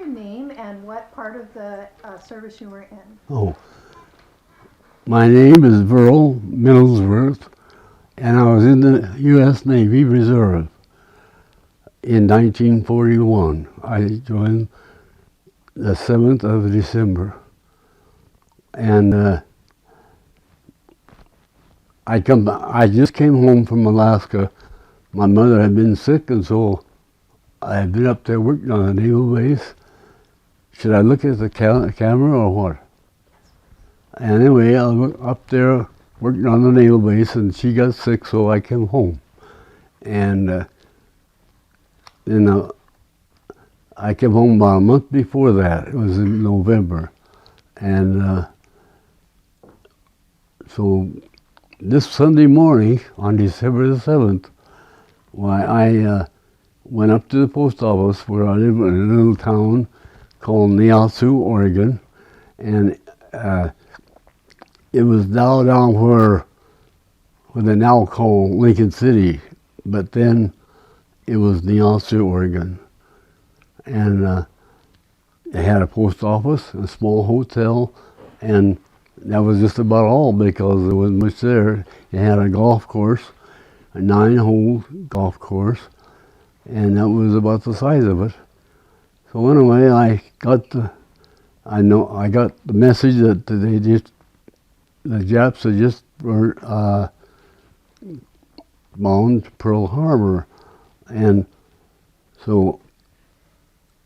your name and what part of the service you were in? Oh, my name is Verle Middlesworth, and I was in the U.S. Navy Reserve in 1941. I joined the 7th of December, and I just came home from Alaska. My mother had been sick, and so I had been up there working on a naval base. Should I look at the camera or what? Anyway, I was up there working on the naval base, and she got sick, so I came home. And then I came home about a month before that. It was in November. And so this Sunday morning, on December the 7th, I went up to the post office where I live in a little town called Niasu, Oregon. And it was down where they now call Lincoln City, but then it was Niasu, Oregon. And it had a post office, a small hotel, and that was just about all because there wasn't much there. It had a golf course, a 9-hole golf course, and that was about the size of it. So anyway, I got the message that the Japs had just bombed Pearl Harbor, and so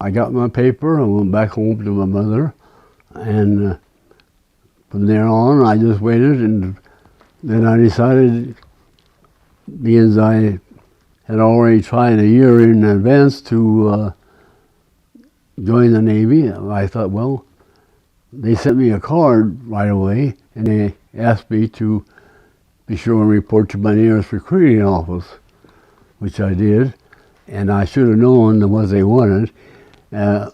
I got my paper. I went back home to my mother, and from there on, I just waited, and then I decided, because I had already tried a year in advance to join the Navy, I thought, well, they sent me a card right away, and they asked me to be sure and report to my nearest recruiting office, which I did, and I should have known what they wanted.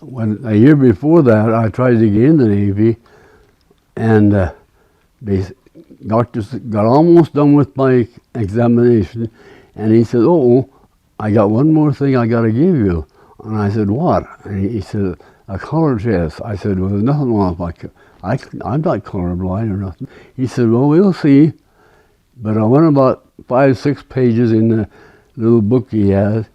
When a year before that, I tried to get in the Navy, and doctors got almost done with my examination, and he said, "Oh, I got one more thing I got to give you." And I said, "What?" And he said, "A color test." I said, "Well, there's nothing wrong with I'm not colorblind or nothing." He said, "Well, we'll see." But I went about 5-6 pages in the little book he had,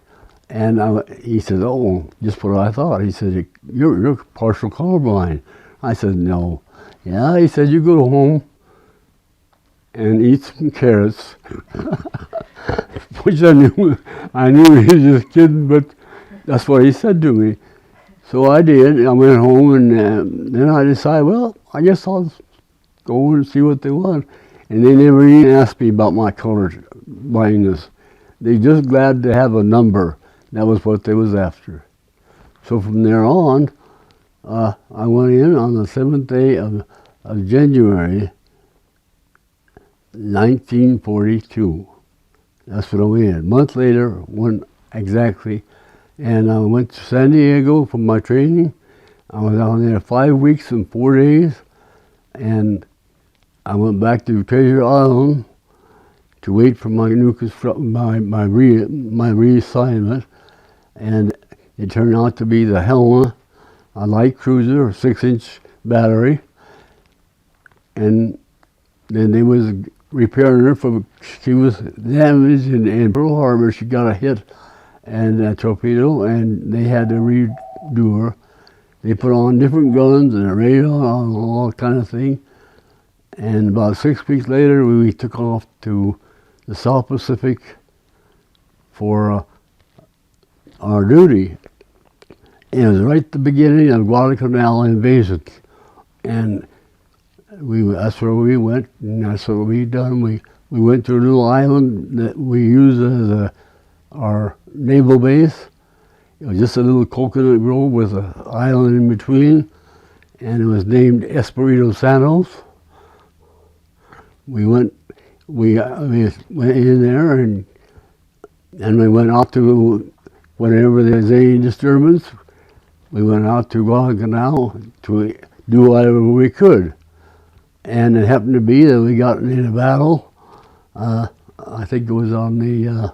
and he said, "Oh, just what I thought." He said, "You're partial colorblind." I said, "No." "Yeah," he said, "you go home and eat some carrots," which I knew he was just kidding, but that's what he said to me. So I did. I went home, and then I decided, well, I guess I'll go and see what they want. And they never even asked me about my color blindness. They just glad to have a number. That was what they was after. So from there on, I went in on the 7th day of January, 1942. That's what I went in. A month later, one exactly, and I went to San Diego for my training. I was down there 5 weeks and 4 days, and I went back to Treasure Island to wait for my reassignment, and it turned out to be the Helena, a light cruiser, a 6-inch battery, and then they was repairing her she was damaged in Pearl Harbor. She got a hit and a torpedo, and they had to redo her. They put on different guns and a radar and all kind of thing. And about 6 weeks later, we took off to the South Pacific for our duty. And it was right at the beginning of Guadalcanal invasion. And that's where we went, and that's what we done. We went to a little island that we used as our naval base. It was just a little coconut grove with an island in between, and it was named Espiritu Santos. We went in there, and we went out to, whenever there was any disturbance, we went out to Guadalcanal to do whatever we could. And it happened to be that we got in a battle. I think it was on the,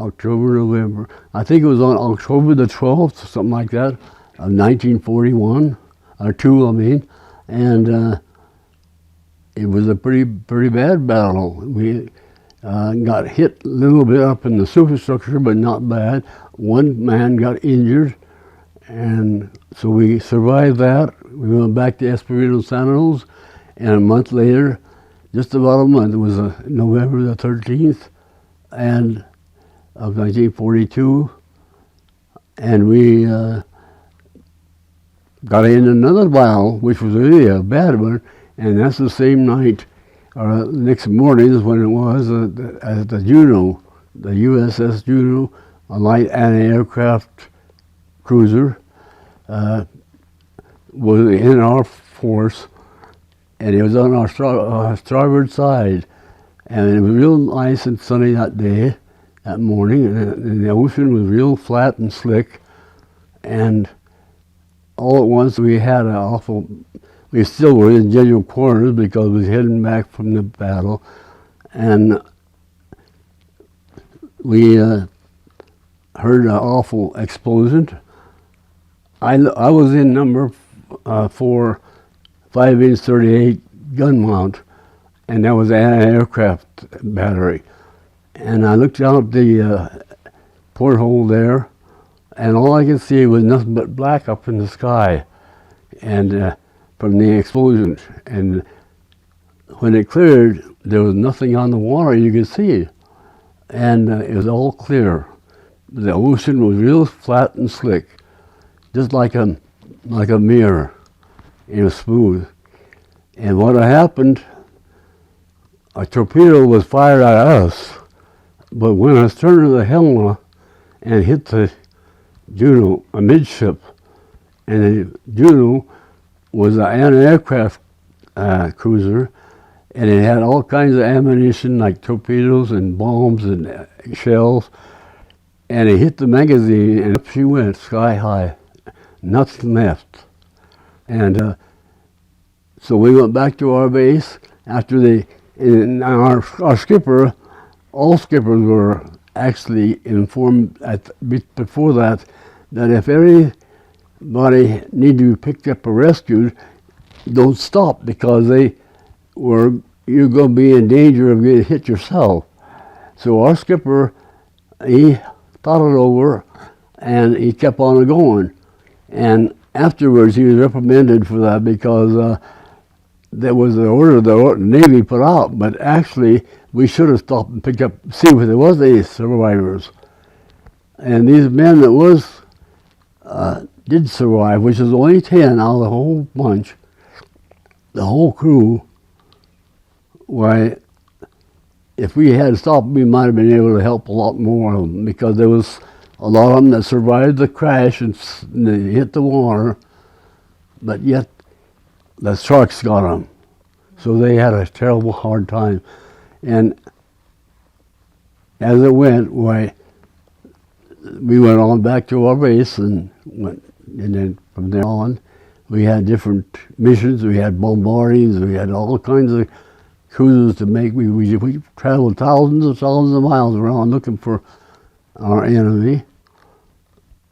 October, November. I think it was on October the 12th, something like that, of 1941, or 2, I mean. And it was a pretty bad battle. We got hit a little bit up in the superstructure, but not bad. One man got injured, and so we survived that. We went back to Espiritu Santos, and a month later, just about a month, it was November the 13th and of 1942, and we got in another battle, which was really a bad one, and that's the same night, or next morning is when it was, at the Juneau, the USS Juneau, a light anti-aircraft cruiser, was in our force, and it was on our starboard side, and it was real nice and sunny that day, that morning, and the ocean was real flat and slick, and all at once we had we still were in general quarters because we was heading back from the battle, and we heard an awful explosion. I was in number 4, 5-inch 38 gun mount, and that was an anti-aircraft battery. And I looked out the porthole there, and all I could see was nothing but black up in the sky, and from the explosion. And when it cleared, there was nothing on the water you could see, and it was all clear. The ocean was real flat and slick, just like a mirror. It was smooth. And what had happened, a torpedo was fired at us, but when I was turning the Helena and hit the Juneau amidship, and the Juneau was an anti-aircraft cruiser, and it had all kinds of ammunition like torpedoes and bombs and shells, and it hit the magazine, and up she went sky high, nothing left. And so we went back to our base after our skipper, all skippers were actually informed before that if anybody needed to be picked up or rescued, don't stop, because you're going to be in danger of getting hit yourself. So our skipper, he thought it over, and he kept on going. And afterwards, he was reprimanded for that, because there was an order the Navy put out, but actually we should have stopped and picked up, see if there was any survivors. And these men that did survive, which is only 10 out of the whole bunch, the whole crew, why, if we had stopped, we might have been able to help a lot more of them, because there was a lot of them that survived the crash and they hit the water, but yet the sharks got them. So they had a terrible hard time. And as it went, why, we went on back to our base, and then from there on, we had different missions. We had bombardings. We had all kinds of cruises to make. We traveled thousands of miles around looking for our enemy.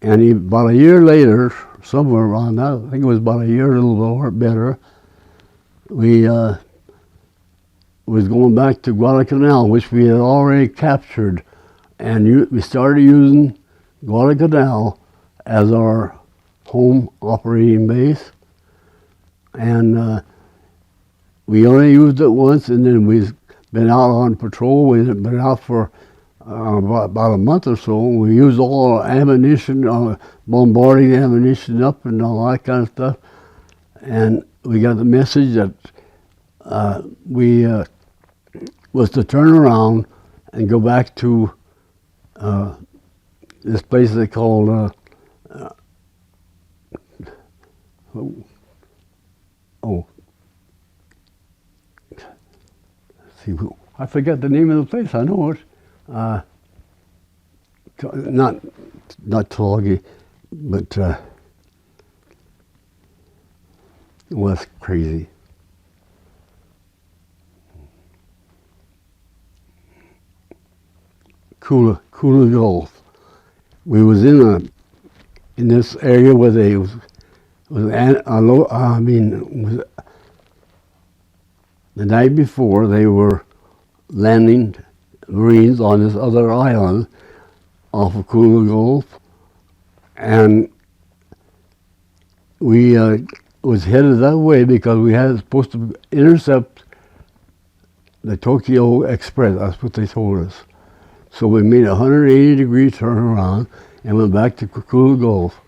And about a year later, somewhere around that, I think it was about a year, a little more better, we was going back to Guadalcanal, which we had already captured, and we started using Guadalcanal as our home operating base, and we only used it once, and then we've been out on patrol. We've been out for about a month or so. We used all our ammunition, bombarding ammunition up and all that kind of stuff, and we got the message that we was to turn around and go back to this place they called I forget the name of the place. I know it. Not Tulagi, but it was crazy. Kula Kula Gulf. We was in this area where they was the night before they were landing Marines on this other island off of Kula Gulf, and we was headed that way because we had supposed to intercept the Tokyo Express. That's what they told us. So we made a 180-degree turnaround and went back to Kula Gulf.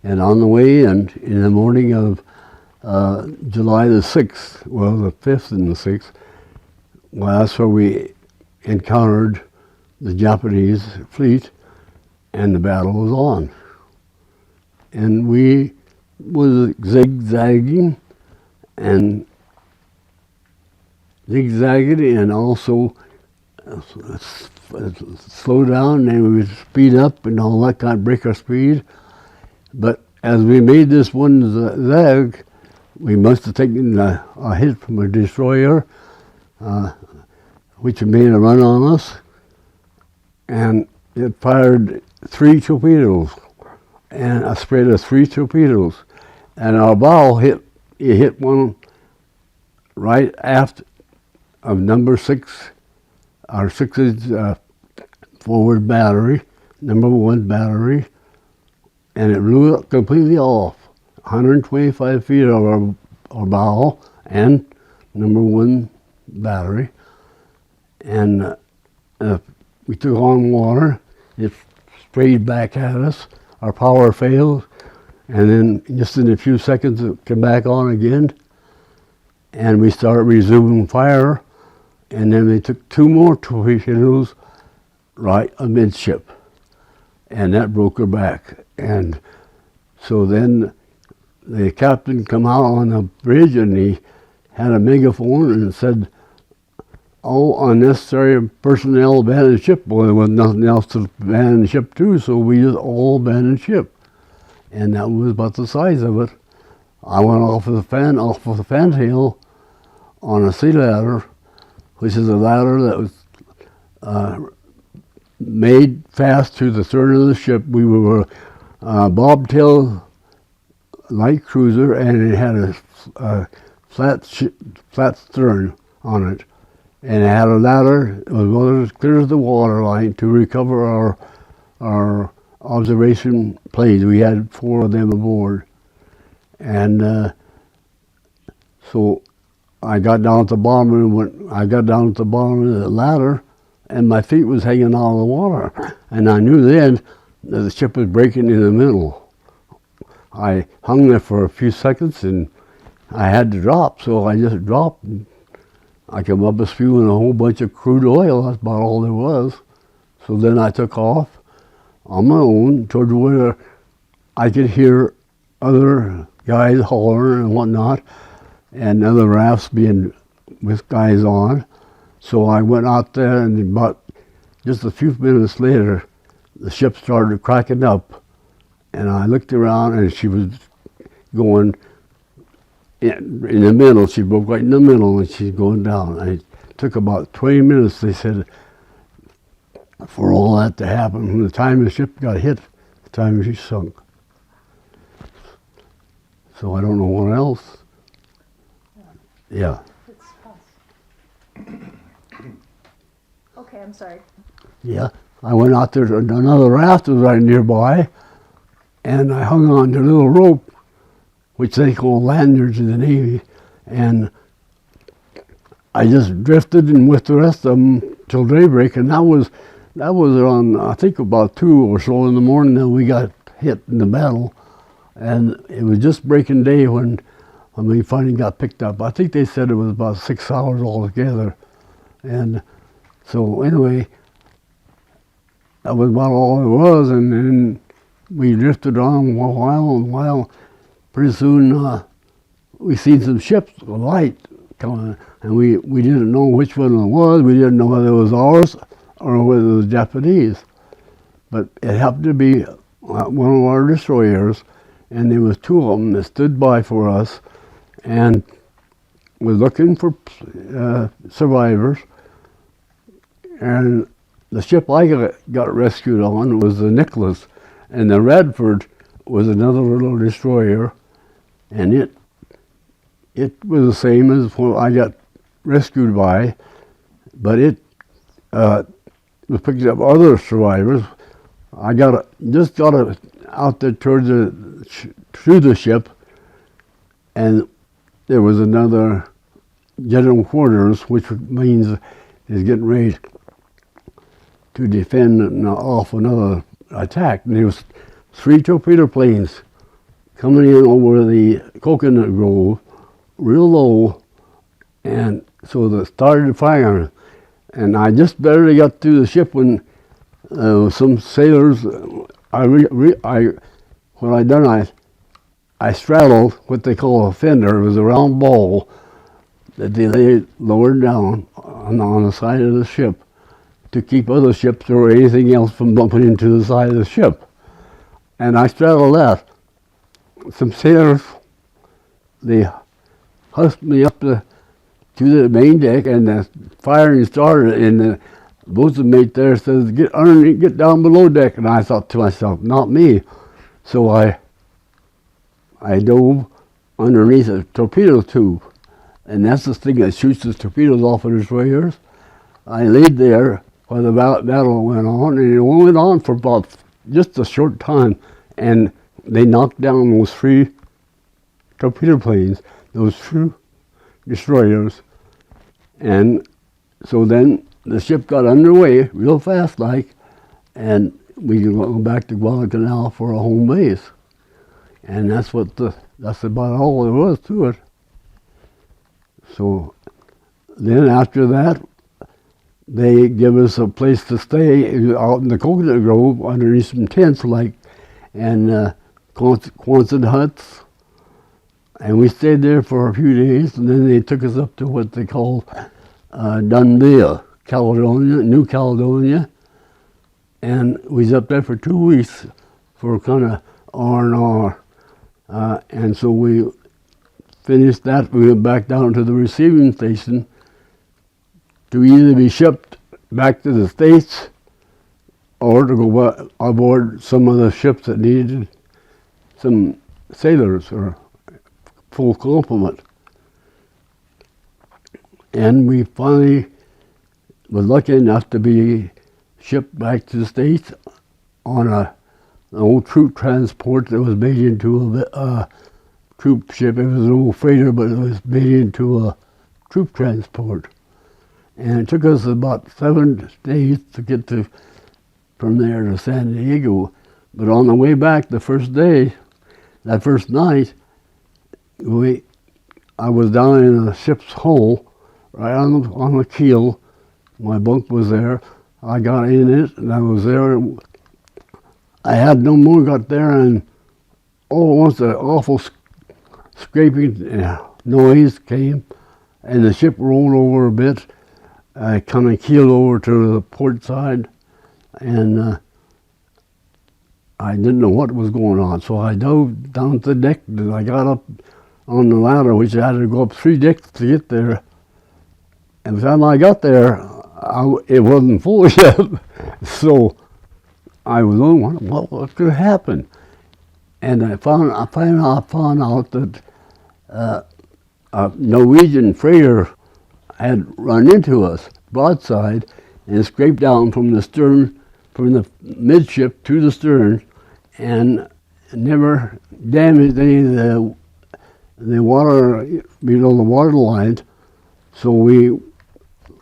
And on the way in the morning of July the 6th, well, the 5th and the 6th, well, that's where we encountered the Japanese fleet, and the battle was on. And we was zigzagging and also slow down, and we would speed up and all that, kind of break our speed. But as we made this one zag, we must have taken a hit from a destroyer, which made a run on us, and it fired 3 torpedoes, and a spread of 3 torpedoes, and our bow hit one right aft of number 6, our 6's forward battery, number 1 battery, and it blew it completely off. 125 feet of our bow and number 1 battery, and we took on water. It sprayed back at us. Our power failed, and then just in a few seconds it came back on again, and we started resuming fire, and then they took 2 more torpedoes right amidship, and that broke her back. And so then the captain come out on the bridge, and he had a megaphone and said, "All unnecessary personnel abandoned ship." Well, there was nothing else to abandon ship to, so we just all abandoned ship. And that was about the size of it. I went off of the fantail on a sea ladder, which is a ladder that was made fast to the stern of the ship. We were a bobtail light cruiser, and it had a flat stern on it, and it had a ladder. It was about as clear as the water line to recover our observation planes. We had 4 of them aboard, and so I got down at the bottom, and when I got down at the bottom of the ladder, and my feet was hanging out of the water, and I knew then that the ship was breaking in the middle. I hung there for a few seconds, and I had to drop, so I just dropped. And I came up a spewing a whole bunch of crude oil. That's about all there was. So then I took off on my own toward where I could hear other guys hollering and whatnot, and other rafts being with guys on. So I went out there, and about just a few minutes later, the ship started cracking up, and I looked around, and she was going in the middle. She broke right in the middle, and she's going down. And it took about 20 minutes, they said, for all that to happen, from the time the ship got hit, the time she sunk. So I don't know what else. Yeah. Okay, I'm sorry. Yeah, I went out there to another raft was right nearby, and I hung on to a little rope, which they call lanyards in the Navy, and I just drifted and with the rest of them till daybreak, and that was on, I think, about 2 or so in the morning that we got hit in the battle, and it was just breaking day when we finally got picked up. I think they said it was about 6 hours altogether, and so anyway, that was about all it was, and then we drifted on a while. Pretty soon we seen some ships, a light coming, and we didn't know which one it was. We didn't know whether it was ours or whether it was Japanese. But it happened to be one of our destroyers, and there was 2 of them that stood by for us and was looking for survivors. And the ship I got rescued on was the Nicholas, and the Radford was another little destroyer, and it was the same as what I got rescued by, but it was picking up other survivors. I just got out there through the ship, and there was another general quarters, which means is getting ready to defend off another attack. And there was 3 torpedo planes coming in over the coconut grove, real low, and so they started firing. And I just barely got through the ship when some sailors, what I done, I straddled what they call a fender. It was a round ball that they lowered down on the side of the ship to keep other ships or anything else from bumping into the side of the ship. And I straddled that. Some sailors, they husked me up to the main deck, and the firing started, and the boatswain mate there says, "Get underneath, get down below deck." And I thought to myself, not me. So I dove underneath a torpedo tube, and that's the thing that shoots the torpedoes off of destroyers. I laid there while the battle went on, and it went on for about just a short time, and they knocked down those 3 torpedo planes, those 2 destroyers. And so then the ship got underway real fast like, and we could go back to Guadalcanal for a home base. And that's about all there was to it. So then after that, they give us a place to stay out in the coconut grove underneath some tents like, and Quonset huts. And we stayed there for a few days, and then they took us up to what they call Dundee, Caledonia, New Caledonia. And we was up there for 2 weeks for kind of R&R. And so we finished that. We went back down to the receiving station to either be shipped back to the States or to go aboard some of the ships that needed some sailors or full complement. And we finally was lucky enough to be shipped back to the States on an old troop transport that was made into a troop ship. It was an old freighter, but it was made into a troop transport. And it took us about 7 days to get from there to San Diego. But on the way back, the first day, that first night, I was down in a ship's hull, right on the keel. My bunk was there. I got in it, and I was there. I had no more got there, and all at once, an awful scraping noise came, and the ship rolled over a bit. I kind of keeled over to the port side, and I didn't know what was going on. So I dove down to the deck, and I got up on the ladder, which I had to go up 3 decks to get there. And by the time I got there, it wasn't full yet. So I was wondering what could happen. And I found out that a Norwegian freighter had run into us broadside and scraped down from the stern, from the midship to the stern, and never damaged any of the water below the water line. So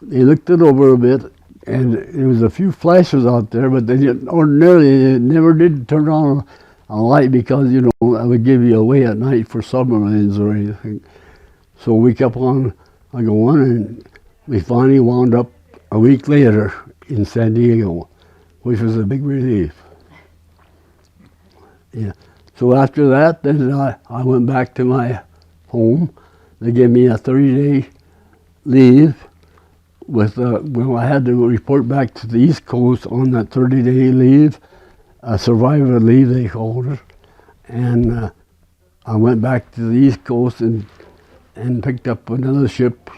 they looked it over a bit, and there was a few flashes out there, but they never did turn on a light because, you know, that would give you away at night for submarines or anything. So we kept on going, and we finally wound up a week later in San Diego, which was a big relief. Yeah. So after that, then I went back to my home. They gave me a 30-day leave with, I had to report back to the East Coast on that 30-day leave, a survivor leave they called it. And I went back to the East Coast and picked up another ship,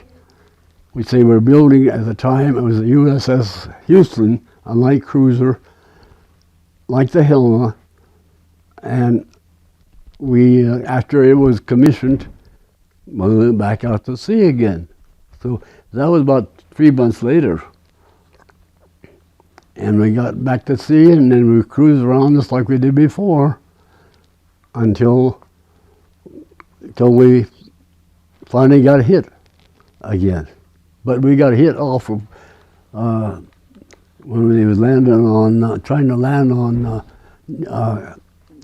which they were building at the time. It was the USS Houston, a light cruiser like the Helena, and we, after it was commissioned, we went back out to sea again. So that was about 3 months later. And we got back to sea, and then we cruised around just like we did before until we finally got hit again. But we got hit off of when we was landing on, trying to land on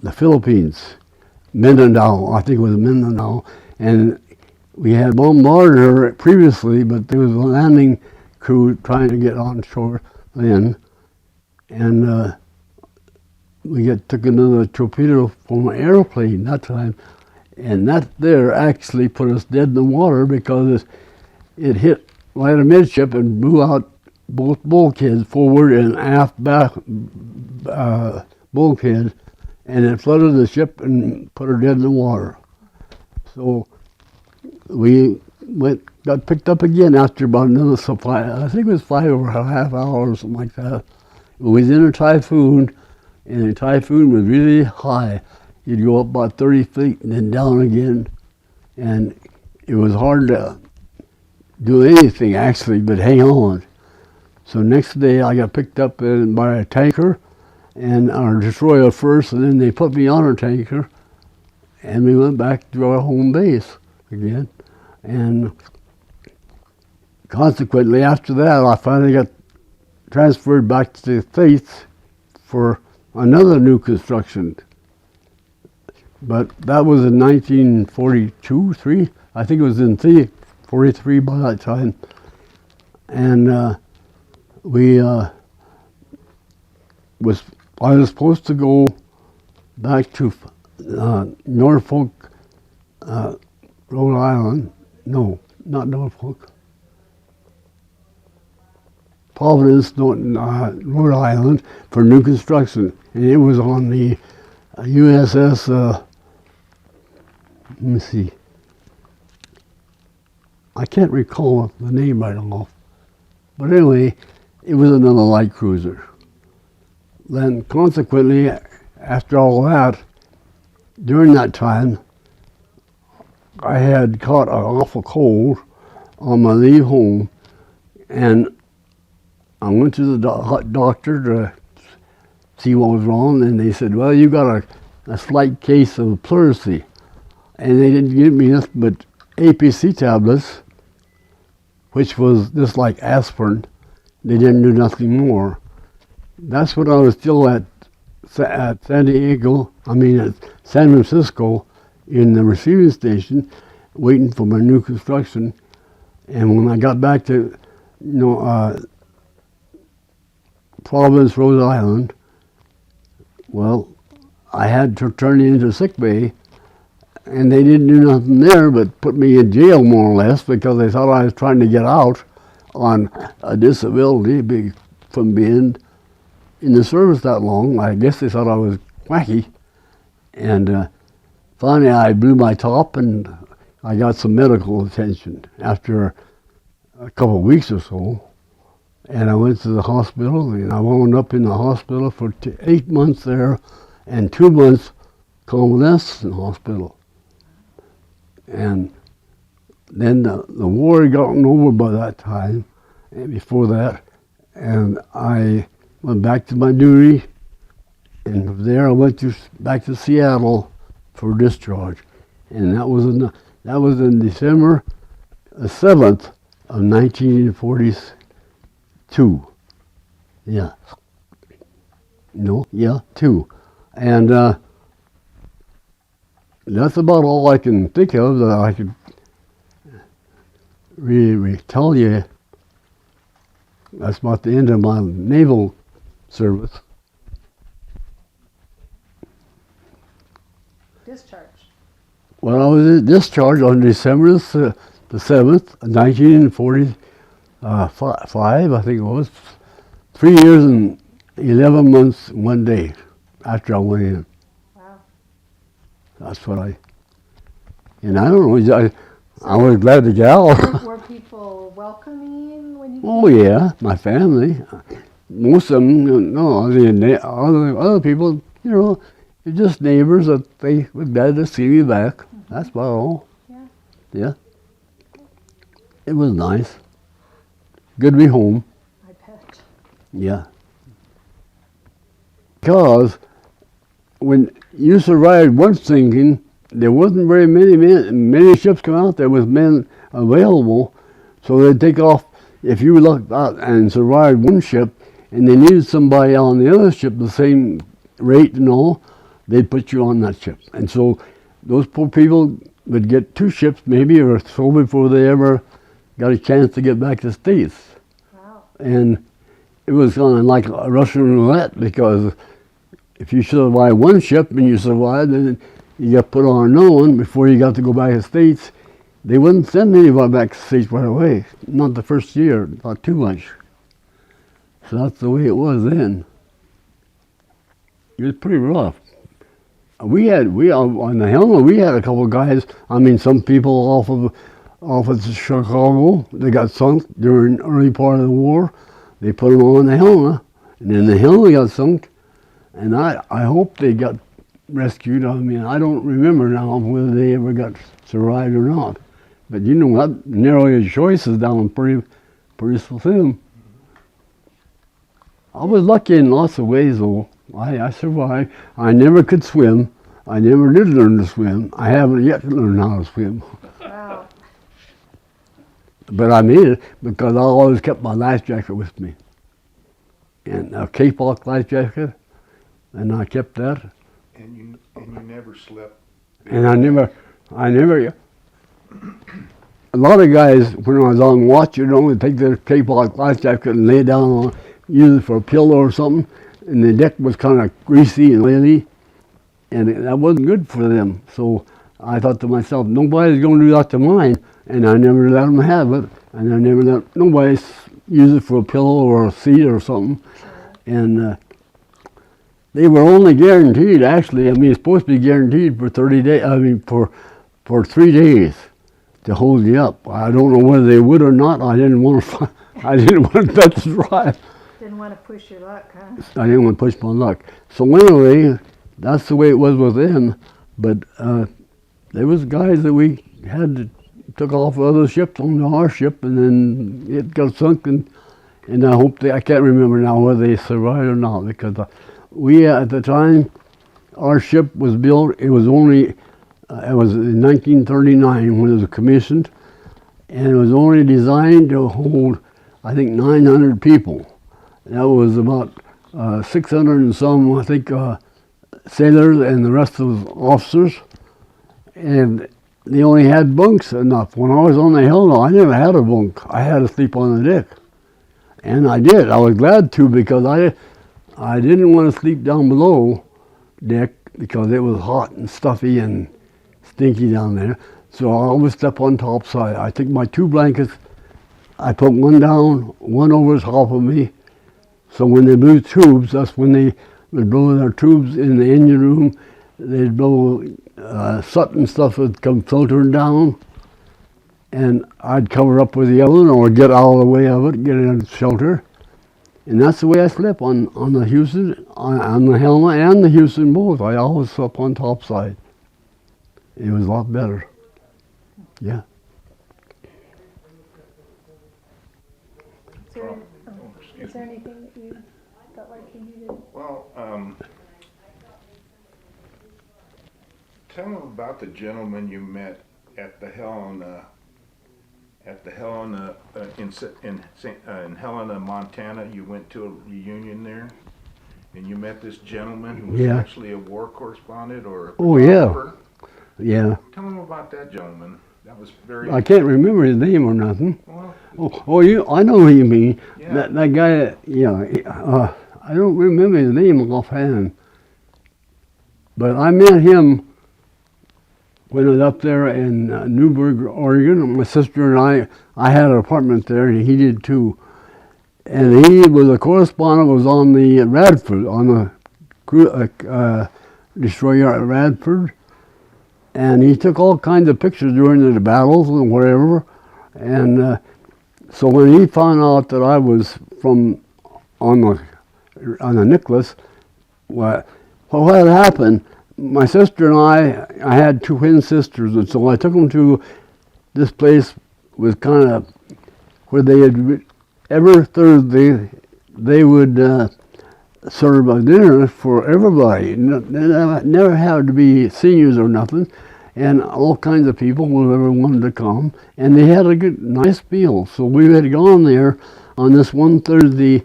the Philippines, Mindanao, I think it was Mindanao, and we had bombarded her previously, but there was a landing crew trying to get on shore then, and we took another torpedo from an airplane that time, and that there actually put us dead in the water because it hit right amidship and blew out both bulkheads, forward and aft back bulkhead, and it flooded the ship and put her dead in the water. So we got picked up again after about another supply. I think it was 5.5 hours, something like that. We was in a typhoon, and the typhoon was really high. You'd go up about 30 feet and then down again, and it was hard to do anything actually but hang on. So next day I got picked up by a tanker, and our destroyer first, and then they put me on a tanker, and we went back to our home base again. And consequently, after that, I finally got transferred back to the States for another new construction. But that was in 1942, 3. I think it was in 43 by that time. And I was supposed to go back to Norfolk, Rhode Island. No, not Norfolk. Providence, Rhode Island, for new construction. And it was on the USS, let me see. I can't recall the name right off. But anyway, it was another light cruiser. Then consequently, after all that, during that time, I had caught an awful cold on my leave home, and I went to the doctor to see what was wrong, and they said, well, you got a slight case of pleurisy. And they didn't give me nothing but APC tablets, which was just like aspirin. They didn't do nothing more. That's when I was still at San Francisco in the receiving station, waiting for my new construction. And when I got back to, Providence, Rhode Island, well, I had to turn into sick bay, and they didn't do nothing there but put me in jail more or less because they thought I was trying to get out on a disability from being in the service that long. I guess they thought I was wacky. And finally I blew my top and I got some medical attention after a couple of weeks or so. And I went to the hospital, and I wound up in the hospital for 8 months there and 2 months convalescent hospital. And then the war had gotten over by that time, and before that, and I went back to my duty, and from there I went back to Seattle for discharge, and that was in December 7th of 1942. Yeah. No, yeah, 2. And that's about all I can think of that I could really tell you. That's about the end of my naval service. Discharge. Well, I was discharged on December the 7th, 1945, I think it was. 3 years and 11 months, 1 day after I went in. Wow. That's what and I don't know, I was glad to get out. Were people welcoming when you came? Oh yeah, my family. Most of them, no, other people, you know, they're just neighbors that they were glad to see me back. Mm-hmm. That's about all. Yeah. Yeah. It was nice. Good to be home. I bet. Yeah. Because when you survived one sinking, there wasn't very many ships come out. There was men available, so they'd take off. If you lucked out and survived one ship, and they needed somebody on the other ship the same rate and all, they'd put you on that ship. And so those poor people would get two ships maybe or so before they ever got a chance to get back to the States. Wow. And it was kind of like a Russian roulette, because if you survived one ship and you survived, then you got put on another one before you got to go back to the States. They wouldn't send anybody back to the States right away. Not the first year, not too much. So that's the way it was then. It was pretty rough. On the Helena, we had a couple of guys. I mean, some people off of Chicago. They got sunk during the early part of the war. They put them on the Helena, and then the Helena got sunk. And I hope they got rescued. I mean, I don't remember now whether they ever got survived or not. But you know, that narrow your choices down pretty slim. I was lucky in lots of ways, though. I survived. I never could swim. I never did learn to swim. I haven't yet learned how to swim. Wow. But I made it because I always kept my life jacket with me. And a K-Lock life jacket, and I kept that. And you never slept. And I never. A lot of guys, when I was on watch, you know, would take their K-Lock life jacket and lay down on, use it for a pillow or something, and the deck was kind of greasy and oily, and that wasn't good for them. So I thought to myself, nobody's going to do that to mine, and I never let them have it, and I never let nobody use it for a pillow or a seat or something. And they were only guaranteed, actually, I mean, it's supposed to be guaranteed for 30 days, I mean, for 3 days to hold you up. I don't know whether they would or not. I didn't want to touch the ride. Didn't want to push your luck, huh? I didn't want to push my luck. So anyway, that's the way it was with them. But there was guys that we had that took off other ships onto our ship, and then it got sunk, and I hope I can't remember now whether they survived or not, because we, at the time our ship was built, it was in 1939 when it was commissioned, and it was only designed to hold, I think, 900 people. That was about 600 and some, I think, sailors, and the rest was officers. And they only had bunks enough. When I was on the Helena, I never had a bunk. I had to sleep on the deck. And I did. I was glad to, because I didn't want to sleep down below deck because it was hot and stuffy and stinky down there. So I always slept on top side. I took my 2 blankets, I put one down, one over the top of me. So when they blew tubes, that's when they would blow their tubes in the engine room. They'd blow soot and stuff would come filtering down, and I'd cover up with the other one or get out of the way of it, get in shelter. And that's the way I slept on the Houston, on the Helena and the Houston both. I always slept on top side. It was a lot better. Yeah. Is there anything that you felt like you needed? Well, tell them about the gentleman you met at the Helena, in Helena, Montana. You went to a reunion there, and you met this gentleman who was actually a war correspondent or a photographer. Yeah. Tell them about that gentleman. That was very. I can't remember his name or nothing. Well, I know who you mean. Yeah. That guy, I don't remember his name offhand. But I met him when I was up there in Newberg, Oregon. My sister and I had an apartment there, and he did too. And he was a correspondent, was on the Radford, on the destroyer at Radford. And he took all kinds of pictures during the battles and whatever. And so when he found out that I was from on the Nicholas, what had happened, my sister and I had two twin sisters, and so I took them to this place was kind of where they had, every Thursday they would serve a dinner for everybody. Never had to be seniors or nothing, and all kinds of people, whoever wanted to come, and they had a good, nice meal. So we had gone there on this one Thursday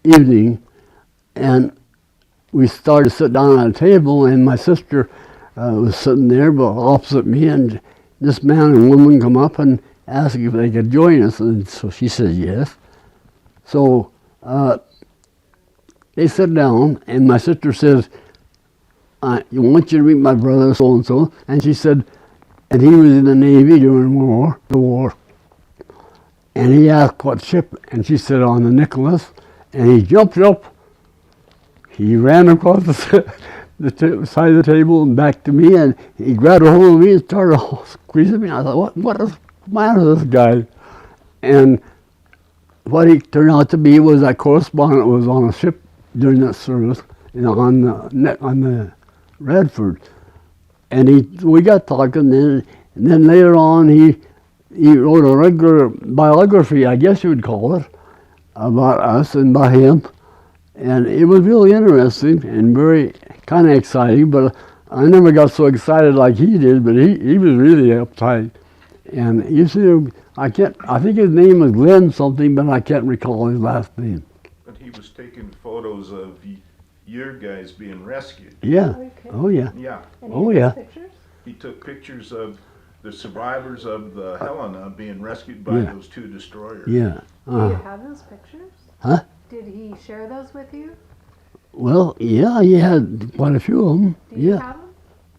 evening, and we started to sit down at a table, and my sister was sitting there but opposite me, and this man and woman come up and asked if they could join us, and so she said yes. So they sat down, and my sister says, I want you to meet my brother so-and-so, and she said, and he was in the Navy during the war, and he asked what ship, and she said on the Nicholas, and he jumped up, he ran across the side of the table and back to me, and he grabbed a hold of me and started squeezing me. I thought, what is the matter with this guy? And what he turned out to be was that correspondent was on a ship during that service, on the Radford, and we got talking. And then later on, he wrote a regular biography, I guess you would call it, about us and about him, and it was really interesting and very kind of exciting. But I never got so excited like he did. But he was really uptight, and you see, I think his name was Glenn something, but I can't recall his last name. But he was taking photos of your guys being rescued. Yeah. Okay. Oh yeah. Yeah. And Oh, he has yeah. pictures? He took pictures of the survivors of the Helena being rescued by Yeah. those two destroyers. Yeah. Do you have those pictures? Huh? Did he share those with you? Well, yeah, he had quite a few of them. Do you Yeah. have them?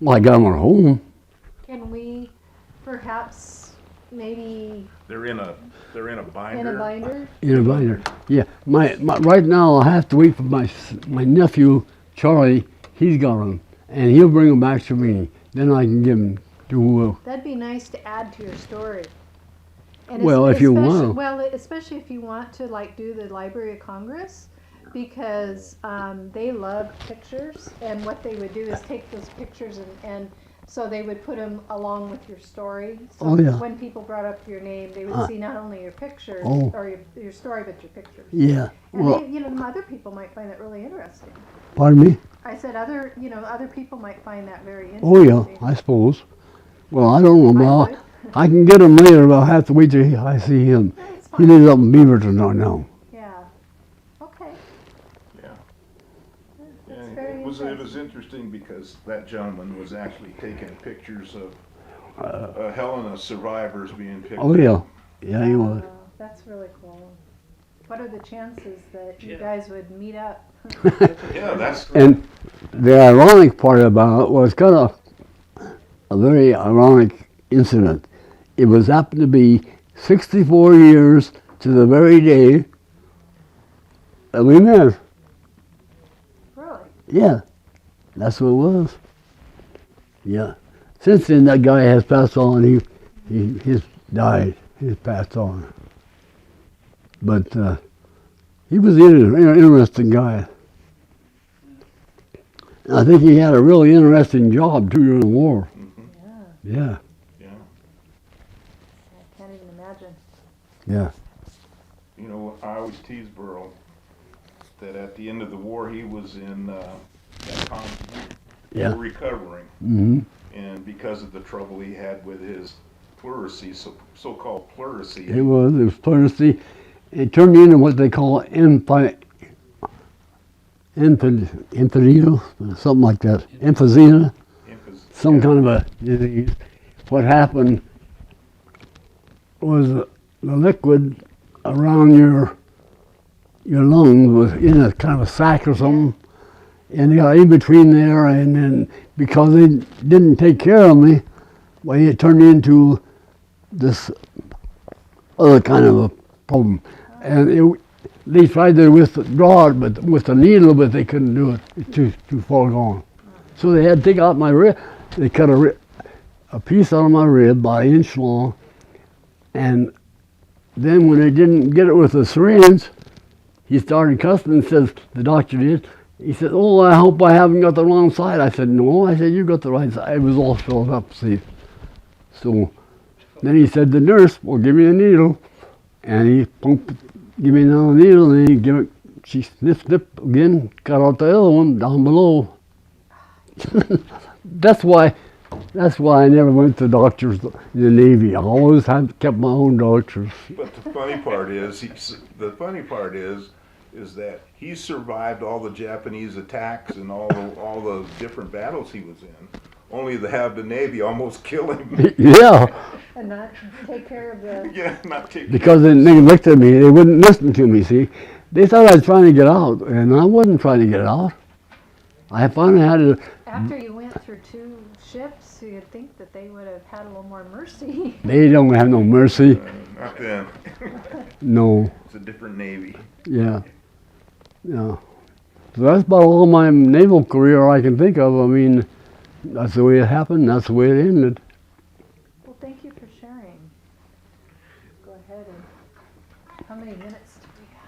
Well, I got them at home. Can we perhaps maybe They're in a binder. in a binder? In a binder. Yeah. My right now I have to wait for my nephew Charlie. He's got them, and he'll bring them back to me. Then I can give them to. That'd be nice to add to your story. And Well, if you want. Well, especially if you want to like do the Library of Congress, because they love pictures, and what they would do is take those pictures and so they would put them along with your story. So Oh, yeah. when people brought up your name, they would see not only your pictures Oh. or your story, but your pictures. Yeah. And Well, they, other people might find that really interesting. pardon me. I said other people might find that very interesting. Oh yeah, I suppose. Well, I don't know. I Well, would. I can get him later, but I'll have to wait till I see him. That's He fine. lives up in Beaverton right now. Yeah. Okay. Yeah. That's And very it was interesting. interesting because that gentleman was actually taking pictures of Helena survivors being picked Oh up. yeah, yeah, he was. That's really cool. What are the chances that you guys would meet up? Yeah, that's And the ironic part about it was kind of a very ironic incident. It was happened to be 64 years to the very day that we met. Really? Yeah, that's what it was. Yeah. Since then, that guy has passed on. He's died. He's passed on. But he was an interesting guy. And I think he had a really interesting job too during the war. Yeah. Yeah, yeah. I can't even imagine. yeah. You know, I always tease Verle that at the end of the war he was in Yeah. recovering, Mm-hmm. and because of the trouble he had with his pleurisy, so-called pleurisy. It was pleurisy. It turned into what they call emphysema, something like that. Emphysema, some kind of a disease. What happened was the liquid around your lungs was in a kind of a sac or something, and it got in between there, and then because they didn't take care of me, well, it turned into this other kind of a problem. And they tried to withdraw it, but with the needle, but they couldn't do it. It's too far gone. So they had to take out my wrist. They cut a piece out of my rib, about 1 inch long, and then when they didn't get it with the syringe, he started cussing and says, the doctor did, he said, oh, I hope I haven't got the wrong side. I said, no. I said, you got the right side. It was all filled up, see. So then he said, the nurse, well, give me a needle. And he pumped, give me another needle, and he give it, she sniffed it again, cut out the other one down below. That's why I never went to doctors in the Navy. I always kept my own doctors. But the funny part is that he survived all the Japanese attacks and all the different battles he was in, only to have the Navy almost kill him. Yeah. And not take care of the. Yeah, not take Because they looked at me, they wouldn't listen to me, see. They thought I was trying to get out, and I wasn't trying to get out. I finally had to. After you went through 2 ships, you'd think that they would have had a little more mercy. They don't have no mercy. Not them. No. It's a different Navy. Yeah. Yeah. So that's about all my naval career I can think of. I mean, that's the way it happened, that's the way it ended. Well, thank you for sharing. Go ahead and, how many minutes do we have?